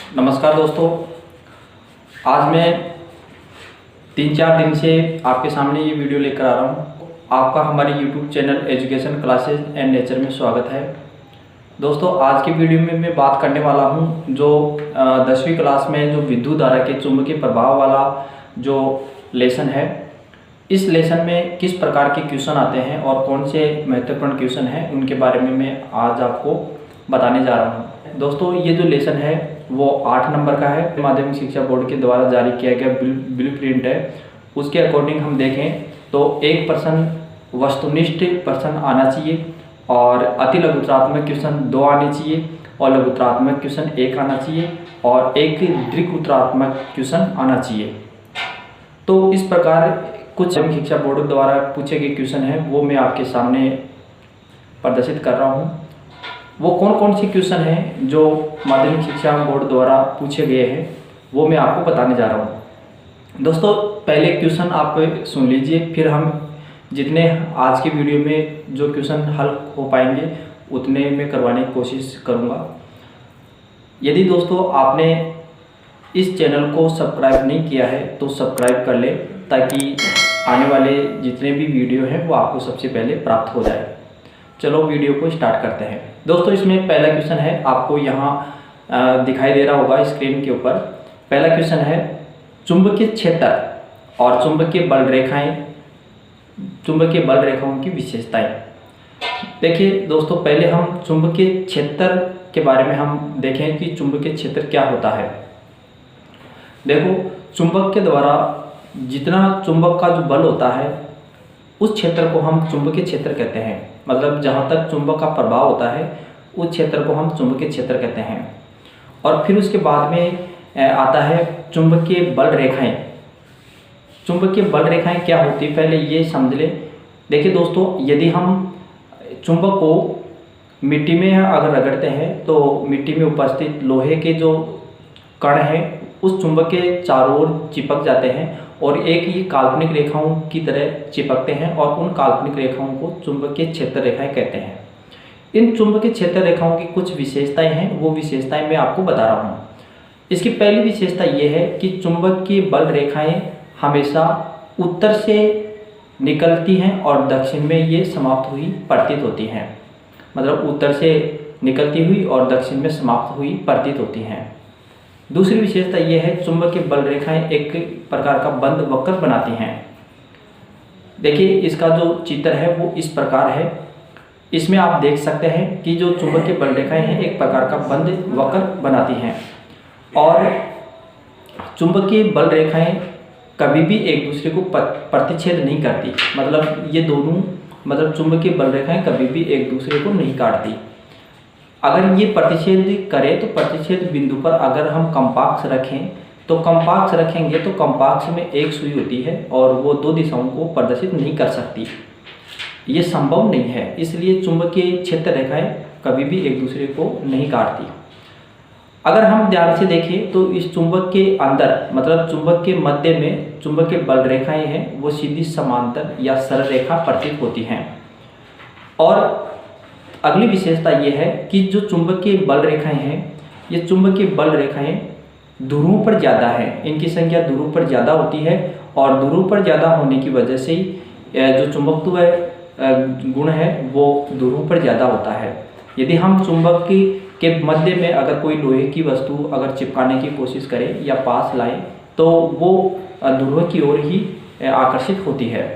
नमस्कार दोस्तों। आज मैं 3-4 दिन से आपके सामने ये वीडियो लेकर आ रहा हूँ। आपका हमारे YouTube channel education classes and nature में स्वागत है। दोस्तों, आज की वीडियो में मैं बात करने वाला हूँ जो 10वीं क्लास में जो विद्युत धारा के चुंबकीय प्रभाव वाला जो लेसन है, इस लेसन में किस प्रकार के क्वेश्चन आते हैं और कौन से महत्वपूर्ण क्वेश्चन हैं, उनके बारे में मैं आज आपको बताने जा रहा हूँ। दोस्तों, ये जो लेसन है वो 8 नंबर का है। माध्यमिक शिक्षा बोर्ड के द्वारा जारी किया गया ब्लूप्रिंट है। उसके अकॉर्डिंग हम देखें तो एक प्रश्न वस्तुनिष्ठ प्रश्न आना चाहिए और अति लघुत्रात्मक क्वेश्चन 2 आने चाहिए और लघुत्रात्मक क्वेश्चन 1 आना चाहिए और एक दीर्घउत्तरात्मक क्वेश्चन आना चाहिए। तो इस प्रकार कुछ माध्यमिक शिक्षा बोर्ड द्वारा पूछे गए क्वेश्चन हैं वो मैं आपके सामने प्रदर्शित कर रहा हूँ। वो कौन कौन से क्वेश्चन हैं जो माध्यमिक शिक्षा बोर्ड द्वारा पूछे गए हैं वो मैं आपको बताने जा रहा हूँ। दोस्तों, पहले क्वेश्चन आप सुन लीजिए, फिर हम जितने आज की वीडियो में जो क्वेश्चन हल हो पाएंगे उतने मैं करवाने की कोशिश करूँगा। यदि दोस्तों आपने इस चैनल को सब्सक्राइब नहीं किया है तो सब्सक्राइब कर ले, ताकि आने वाले जितने भी वीडियो हैं वो आपको सबसे पहले प्राप्त हो जाए। चलो वीडियो को स्टार्ट करते हैं। दोस्तों, इसमें पहला क्वेश्चन है, आपको यहाँ दिखाई दे रहा होगा स्क्रीन के ऊपर। पहला क्वेश्चन है चुंबकीय क्षेत्र और चुंबकीय बल रेखाओं की विशेषताएं। देखिए दोस्तों, पहले हम चुंबकीय क्षेत्र के बारे में हम देखें कि चुंबकीय क्षेत्र क्या होता है। देखो, चुंबक के द्वारा जितना चुंबक का जो बल होता है उस क्षेत्र को हम चुंबकीय क्षेत्र कहते हैं। मतलब जहाँ तक चुंबक का प्रभाव होता है उस क्षेत्र को हम चुंबकीय क्षेत्र कहते हैं। और फिर उसके बाद में आता है चुंबकीय बल रेखाएं। चुंबकीय बल रेखाएं क्या होती है पहले ये समझ लें। देखिए दोस्तों, यदि हम चुंबक को मिट्टी में अगर रगड़ते हैं तो मिट्टी में उपस्थित लोहे के जो कण हैं उस चुंबक के चारों ओर चिपक जाते हैं और एक ही काल्पनिक रेखाओं की तरह चिपकते हैं और उन काल्पनिक रेखाओं को चुंबकीय क्षेत्र रेखाएं कहते हैं। इन चुंबकीय क्षेत्र रेखाओं की कुछ विशेषताएं हैं, वो विशेषताएं मैं आपको बता रहा हूँ। इसकी पहली विशेषता ये है कि चुंबकीय बल रेखाएं हमेशा उत्तर से निकलती हैं और दक्षिण में ये समाप्त हुई प्रतीत होती हैं। मतलब उत्तर से निकलती हुई और दक्षिण में समाप्त हुई प्रतीत होती हैं। दूसरी विशेषता यह है चुंबकीय बल रेखाएं एक प्रकार का बंद वक्र बनाती हैं। देखिए, इसका जो चित्र है वो इस प्रकार है। इसमें आप देख सकते हैं कि जो चुंबकीय बल रेखाएं हैं एक प्रकार का बंद वक्र बनाती हैं और चुंबकीय बल रेखाएं कभी भी एक दूसरे को प्रतिच्छेद नहीं करती। मतलब ये दोनों चुंबकीय बल रेखाएं कभी भी एक दूसरे को नहीं काटती। अगर ये प्रतिच्छेद करे तो प्रतिच्छेद बिंदु पर अगर हम कंपाक्स रखें तो कंपाक्स में एक सुई होती है और वो 2 दिशाओं को प्रदर्शित नहीं कर सकती। ये संभव नहीं है, इसलिए चुंबकीय क्षेत्र रेखाएं कभी भी एक दूसरे को नहीं काटती। अगर हम ध्यान से देखें तो इस चुंबक के अंदर मतलब चुंबक के मध्य में चुंबकीय बल रेखाएं हैं वो सीधी समांतर या सरल रेखा प्रतीत होती हैं। और अगली विशेषता यह है कि जो चुंबकीय बल रेखाएं हैं ये चुंबकीय बल रेखाएं ध्रुवों पर ज़्यादा है। इनकी संख्या ध्रुवों पर ज़्यादा होती है और ध्रुवों पर ज़्यादा होने की वजह से जो चुंबकत्व गुण है वो ध्रुवों पर ज़्यादा होता है। यदि हम चुंबक के मध्य में अगर कोई लोहे की वस्तु अगर चिपकाने की कोशिश करें या पास लाएं तो वो ध्रुव की ओर ही आकर्षित होती है।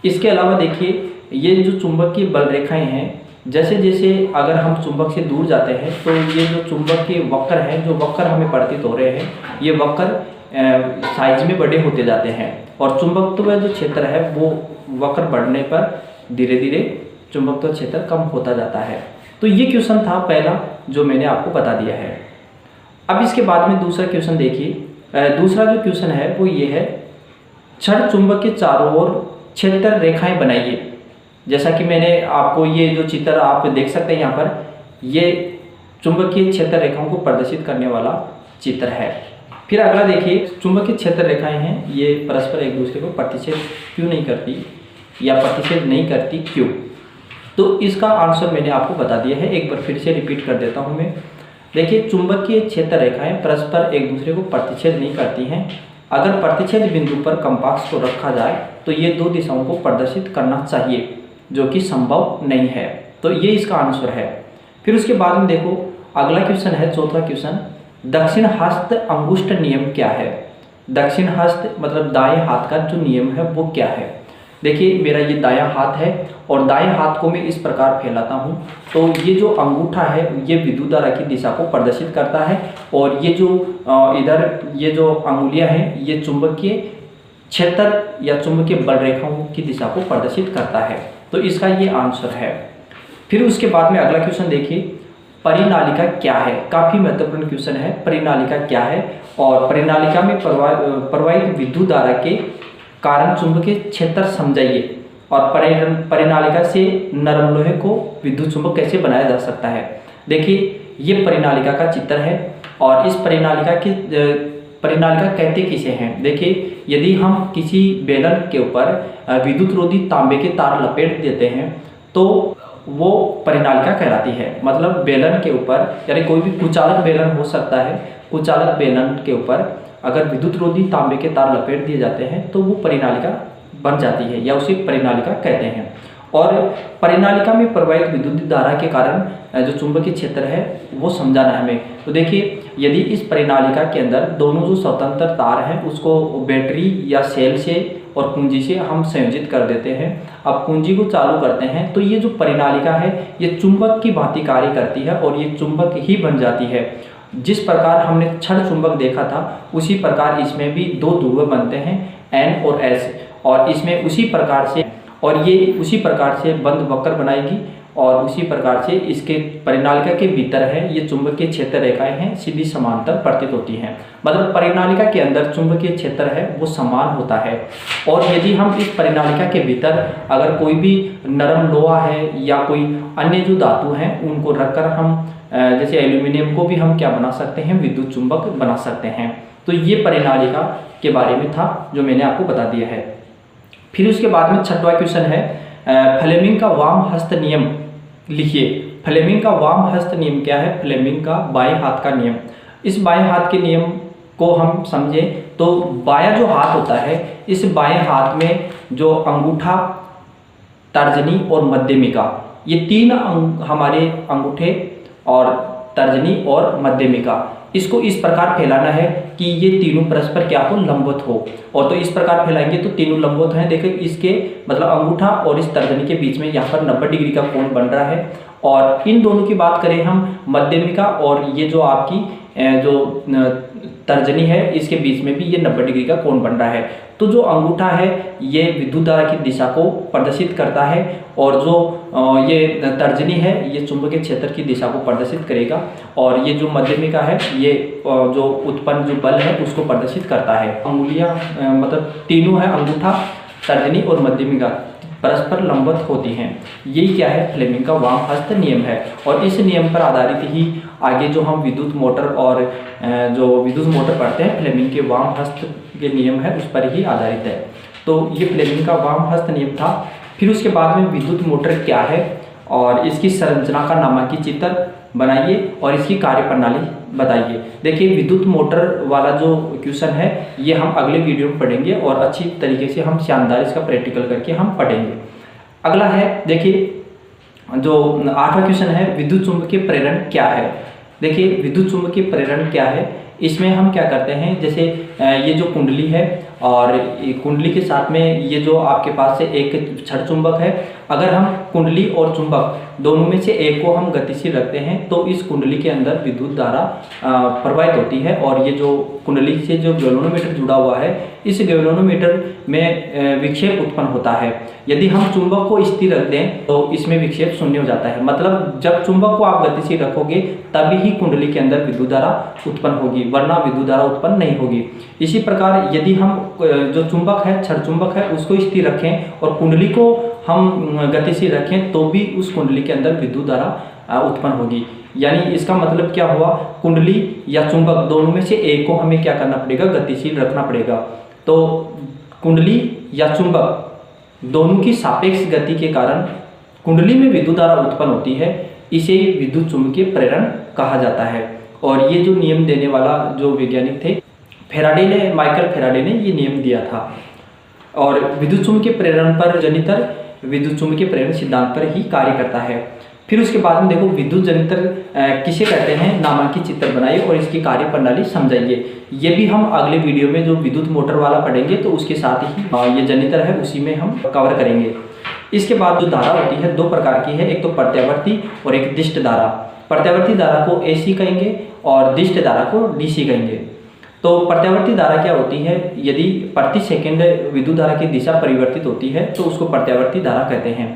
इसके अलावा देखिए, ये जो चुंबकीय बल रेखाएं हैं जैसे जैसे अगर हम चुंबक से दूर जाते हैं तो ये जो चुंबक के वक्र हैं, जो वक्र हमें प्रतीत हो रहे हैं, ये वक्र साइज में बड़े होते जाते हैं और चुंबकत्व जो क्षेत्र है वो वक्र बढ़ने पर धीरे धीरे चुंबकत्व क्षेत्र कम होता जाता है। तो ये क्वेश्चन था पहला जो मैंने आपको बता दिया है। अब इसके बाद में दूसरा क्वेश्चन देखिए। दूसरा जो क्वेश्चन है वो ये है, क्षण चुंबक के चारों ओर क्षेत्र रेखाएं बनाइए। जैसा कि मैंने आपको ये जो चित्र आप देख सकते हैं यहाँ पर, ये चुंबकीय क्षेत्र रेखाओं को प्रदर्शित करने वाला चित्र है। फिर अगला देखिए, चुंबकीय क्षेत्र रेखाएं हैं ये परस्पर एक दूसरे को प्रतिच्छेद क्यों नहीं करती या प्रतिच्छेद नहीं करती, क्यों? तो इसका आंसर मैंने आपको बता दिया है, एक बार फिर से रिपीट कर देता हूँ मैं। देखिए चुंबकीय क्षेत्र रेखाएं परस्पर एक दूसरे को प्रतिच्छेद नहीं करती हैं। अगर प्रतिच्छेद बिंदु पर कंपास को रखा जाए तो ये दो दिशाओं को प्रदर्शित करना चाहिए, जो कि संभव नहीं है। तो ये इसका आंसर है। फिर उसके बाद में देखो अगला क्वेश्चन है, चौथा क्वेश्चन, दक्षिण हस्त अंगुष्ठ नियम क्या है? दक्षिण हस्त मतलब दाएं हाथ का जो नियम है वो क्या है? देखिए मेरा ये दायां हाथ है और दाएं हाथ को मैं इस प्रकार फैलाता हूँ तो ये जो अंगूठा है ये विद्युत धारा की दिशा को प्रदर्शित करता है और ये जो इधर ये जो अंगुलियां हैं ये चुंबकीय क्षेत्र या चुंबकीय बल रेखाओं की दिशा को प्रदर्शित करता है। तो इसका ये आंसर है। फिर उसके बाद में अगला क्वेश्चन देखिए, परिनालिका क्या है? काफी महत्वपूर्ण क्वेश्चन है, परिनालिका क्या है? और परिनालिका में प्रवाहित विद्युत धारा के कारण चुंबकीय क्षेत्र समझाइए और परिनालिका से नरम लोहे को विद्युत चुंबक कैसे बनाया जा सकता है। देखिए ये परिनालिका का चित्र है और इस परिनालिका कहते किसे हैं? देखिए यदि हम किसी बेलन के ऊपर विद्युत रोधी तांबे के तार लपेट देते हैं तो वो परिनालिका कहलाती है। मतलब बेलन के ऊपर, यानी कोई भी कुचालक बेलन हो सकता है, कुचालक बेलन के ऊपर अगर विद्युत रोधी तांबे के तार लपेट दिए जाते हैं तो वो परिनालिका बन जाती है या उसे परिनालिका कहते हैं। और परिनालिका में प्रवाहित विद्युत धारा के कारण जो चुंबकीय क्षेत्र है वो समझाना है हमें। तो देखिए यदि इस परिनालिका के अंदर दोनों जो स्वतंत्र तार हैं उसको बैटरी या सेल से और कुंजी से हम संयोजित कर देते हैं। अब कुंजी को चालू करते हैं तो ये जो परिनालिका है ये चुंबक की भांति कार्य करती है और ये चुंबक ही बन जाती है। जिस प्रकार हमने क्षण चुंबक देखा था उसी प्रकार इसमें भी दो ध्रुव बनते हैं N और S और इसमें उसी प्रकार से और ये उसी प्रकार से बंद वक्र बनाएगी और उसी प्रकार से इसके परिनालिका के भीतर है ये चुंबकीय क्षेत्र रेखाएं हैं सीधी समांतर प्रतीत होती हैं। मतलब परिनालिका के अंदर चुंबकीय क्षेत्र है वो समान होता है। और यदि हम इस परिनालिका के भीतर अगर कोई भी नरम लोहा है या कोई अन्य जो धातु हैं उनको रखकर हम जैसे एल्यूमिनियम को भी हम क्या बना सकते हैं, विद्युत चुंबक बना सकते हैं। तो ये परिनालिका के बारे में था जो मैंने आपको बता दिया है। फिर उसके बाद में छठवां क्वेश्चन है, फ्लेमिंग का वाम हस्त नियम लिखिए। फ्लेमिंग का वाम हस्त नियम क्या है? फ्लेमिंग का बाएं हाथ का नियम। इस बाएं हाथ के नियम को हम समझे तो बायां जो हाथ होता है इस बाएं हाथ में जो अंगूठा, तर्जनी और मध्यमिका, ये तीन हमारे अंगूठे और तर्जनी और मध्यमिका, इसको इस प्रकार फैलाना है कि ये तीनों परस्पर क्या हो, लंबवत हो। और तो इस प्रकार फैलाएंगे तो तीनों लंबवत हैं। देखिए इसके मतलब अंगूठा और इस तर्जनी के बीच में यहाँ पर 90 डिग्री का कोण बन रहा है। और इन दोनों की बात करें हम मध्यमिका और ये जो आपकी जो तर्जनी है इसके बीच में भी ये 90 डिग्री का कोण बन रहा है। तो जो अंगूठा है ये विद्युत धारा की दिशा को प्रदर्शित करता है और जो ये तर्जनी है ये चुंबकीय क्षेत्र की दिशा को प्रदर्शित करेगा और ये जो मध्यमिका है ये जो उत्पन्न जो बल है उसको प्रदर्शित करता है। अंगुलियां मतलब तीनों है, अंगूठा, तर्जनी और मध्यमिका परस्पर लंबवत होती हैं। यही क्या है, फ्लेमिंग का वाम हस्त नियम है। और इस नियम पर आधारित ही आगे जो हम विद्युत मोटर और जो विद्युत मोटर पढ़ते हैं फ्लेमिंग के वाम हस्त के नियम है उस पर ही आधारित है। तो ये फ्लेमिंग का वाम हस्त नियम था। फिर उसके बाद में विद्युत मोटर क्या है और इसकी संरचना का नामांकित चित्र बनाइए और इसकी कार्य प्रणाली बताइए। देखिए विद्युत मोटर वाला जो क्वेश्चन है ये हम अगले वीडियो में पढ़ेंगे और अच्छी तरीके से हम शानदार इसका प्रैक्टिकल करके हम पढ़ेंगे। अगला है देखिए जो 8वां क्वेश्चन है, विद्युत चुंबकीय प्रेरण क्या है। देखिए विद्युत चुंबकीय प्रेरण क्या है, इसमें हम क्या करते हैं, जैसे ये जो कुंडली है और कुंडली के साथ में ये जो आपके पास से एक क्षण चुंबक है, अगर हम कुंडली और चुंबक दोनों में से एक को हम गतिशील रखते हैं तो इस कुंडली के अंदर विद्युत धारा प्रवाहित होती है। और ये जो कुंडली से जो गैल्वेनोमीटर जुड़ा हुआ है इस गैल्वेनोमीटर में विक्षेप उत्पन्न होता है। यदि हम चुंबक को स्थिर रख दें तो इसमें विक्षेप शून्य हो जाता है। मतलब जब चुंबक को आप गतिशील रखोगे तभी ही कुंडली के अंदर विद्युत धारा उत्पन्न होगी, वरना विद्युत धारा उत्पन्न नहीं होगी। इसी प्रकार यदि हम जो चुंबक है, क्षण चुंबक है, उसको स्थिर रखें और कुंडली को हम गतिशील रखें तो भी उस कुंडली के अंदर विद्युत धारा उत्पन्न होगी। यानी इसका मतलब क्या हुआ, कुंडली या चुंबक दोनों में से एक को हमें क्या करना पड़ेगा, गतिशील रखना पड़ेगा। तो कुंडली या चुंबक दोनों की सापेक्ष गति के कारण कुंडली में विद्युत धारा उत्पन्न होती है, इसे विद्युत चुंबकीय प्रेरण कहा जाता है। और ये जो नियम देने वाला जो वैज्ञानिक थे माइकल फैराडे ने ये नियम दिया था। और विद्युत चुम्बकीय प्रेरण पर जनितर विद्युत चुम्बकीय प्रेरण सिद्धांत पर ही कार्य करता है। फिर उसके बाद में देखो विद्युत जनितर किसे कहते हैं, नामांकित चित्र बनाइए और इसकी कार्य प्रणाली समझाइए। ये भी हम अगले वीडियो में जो विद्युत मोटर वाला पढ़ेंगे तो उसके साथ ही ये जनितर है उसी में हम कवर करेंगे। इसके बाद जो धारा होती है दो प्रकार की है, एक तो प्रत्यावर्ती और एक दिष्ट धारा। प्रत्यावर्ती धारा को AC कहेंगे और दिष्ट धारा को DC कहेंगे। तो प्रत्यावर्ती धारा क्या होती है, यदि प्रति सेकंड विद्युत धारा की दिशा परिवर्तित होती है तो उसको प्रत्यावर्ती धारा कहते हैं।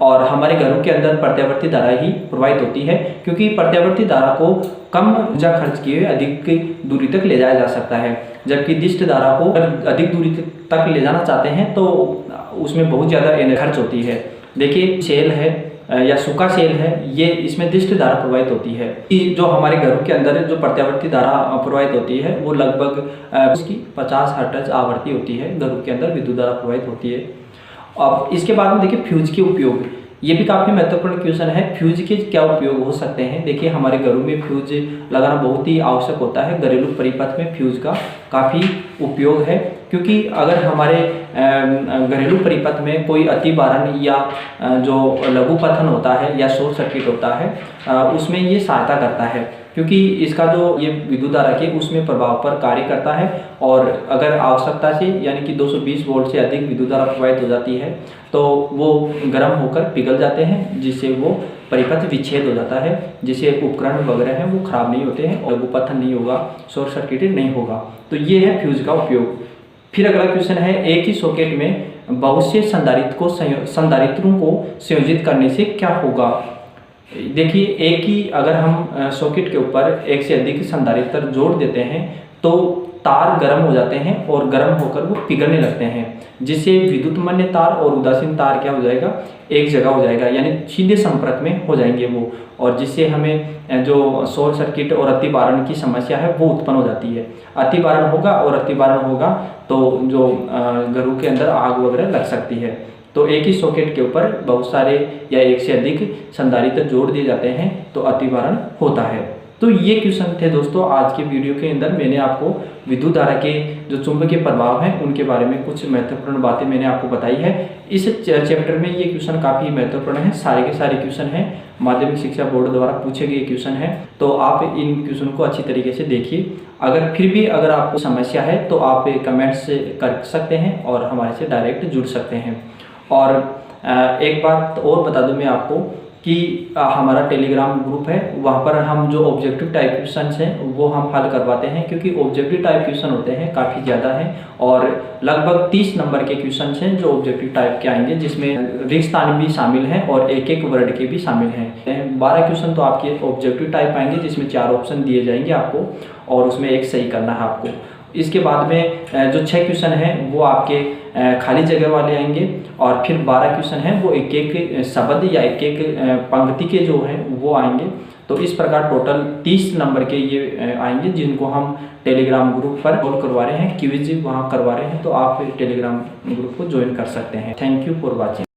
और हमारे घरों के अंदर प्रत्यावर्ती धारा ही प्रवाहित होती है, क्योंकि प्रत्यावर्ती धारा को कम ऊर्जा खर्च किए हुए अधिक दूरी तक ले जाया जा सकता है, जबकि दिष्ट धारा को अधिक दूरी तक ले जाना चाहते हैं तो उसमें बहुत ज़्यादा एनर्जी खर्च होती है। देखिए सेल है या सूखा सेल है, ये इसमें दिष्ट धारा प्रवाहित होती है। जो हमारे घरों के अंदर जो प्रत्यावर्ती धारा प्रवाहित होती है वो लगभग उसकी 50 हर्ट्ज आवृत्ति होती है, घरों के अंदर विद्युत धारा प्रवाहित होती है। अब इसके बाद में देखिए फ्यूज के उपयोग, ये भी काफ़ी महत्वपूर्ण क्वेश्चन है। फ्यूज के क्या उपयोग हो सकते हैं, देखिए हमारे घरों में फ्यूज लगाना बहुत ही आवश्यक होता है। घरेलू परिपथ में फ्यूज का काफ़ी उपयोग है, क्योंकि अगर हमारे घरेलू परिपथ में कोई अतिभारण या जो लघु पतन होता है या शॉर्ट सर्किट होता है उसमें ये सहायता करता है, क्योंकि इसका जो ये विद्युत धारा के उसमें प्रभाव पर कार्य करता है। और अगर आवश्यकता से यानी कि 220 वोल्ट से अधिक विद्युत धारा प्रवाहित हो जाती है तो वो गर्म होकर पिघल जाते हैं, जिससे वो परिपथ विच्छेद हो जाता है, जिससे उपकरण वगैरह हैं वो खराब नहीं होते हैं और लघु पतन नहीं होगा, शॉर्ट सर्किटेड नहीं होगा। तो ये है फ्यूज का उपयोग। फिर अगला क्वेश्चन है, एक ही सॉकेट में बहुत से संधारित्रों को संयोजित करने से क्या होगा। देखिए एक ही अगर हम सॉकेट के ऊपर एक से अधिक संधारित्र जोड़ देते हैं तो तार गर्म हो जाते हैं और गर्म होकर वो पिघलने लगते हैं, जिससे विद्युतमन्य तार और उदासीन तार क्या हो जाएगा, एक जगह हो जाएगा, यानी सीधे संपर्क में हो जाएंगे वो, और जिससे हमें जो शॉर्ट सर्किट और अतिभारण की समस्या है वो उत्पन्न हो जाती है। अतिभारण होगा और अतिभारण होगा तो जो घरों के अंदर आग वगैरह लग सकती है। तो एक ही सॉकेट के ऊपर बहुत सारे या एक से अधिक संधारित्र जोड़ दिए जाते हैं तो अतिभारण होता है। तो ये क्वेश्चन थे दोस्तों आज के वीडियो के अंदर। मैंने आपको विद्युत धारा के जो चुंबकीय प्रभाव हैं उनके बारे में कुछ महत्वपूर्ण बातें मैंने आपको बताई है। इस चैप्टर में ये क्वेश्चन काफ़ी महत्वपूर्ण है, सारे के सारे क्वेश्चन हैं, माध्यमिक शिक्षा बोर्ड द्वारा पूछे गए क्वेश्चन हैं। तो आप इन क्वेश्चन को अच्छी तरीके से देखिए। अगर आपको समस्या है तो आप कमेंट्स कर सकते हैं और हमारे से डायरेक्ट जुड़ सकते हैं। और एक बात और बता दूं मैं आपको कि हमारा टेलीग्राम ग्रुप है, वहाँ पर हम जो ऑब्जेक्टिव टाइप क्वेश्चन हैं वो हम हल करवाते हैं, क्योंकि ऑब्जेक्टिव टाइप क्वेश्चन होते हैं काफ़ी ज़्यादा हैं और लगभग 30 नंबर के क्वेश्चन हैं जो ऑब्जेक्टिव टाइप के आएंगे, जिसमें रिक्त स्थान भी शामिल हैं और एक एक वर्ड के भी शामिल हैं। 12 क्वेश्चन तो आपके ऑब्जेक्टिव टाइप आएंगे, जिसमें 4 ऑप्शन दिए जाएंगे आपको और उसमें एक सही करना है आपको। इसके बाद में जो 6 क्वेश्चन हैं वो आपके खाली जगह वाले आएंगे और फिर 12 क्वेश्चन हैं वो एक एक शब्द या एक एक पंक्ति के जो हैं वो आएंगे। तो इस प्रकार टोटल 30 नंबर के ये आएंगे, जिनको हम टेलीग्राम ग्रुप पर कॉल करवा रहे हैं, क्विज वहाँ करवा रहे हैं। तो आप टेलीग्राम ग्रुप को ज्वाइन कर सकते हैं। Thank you for watching.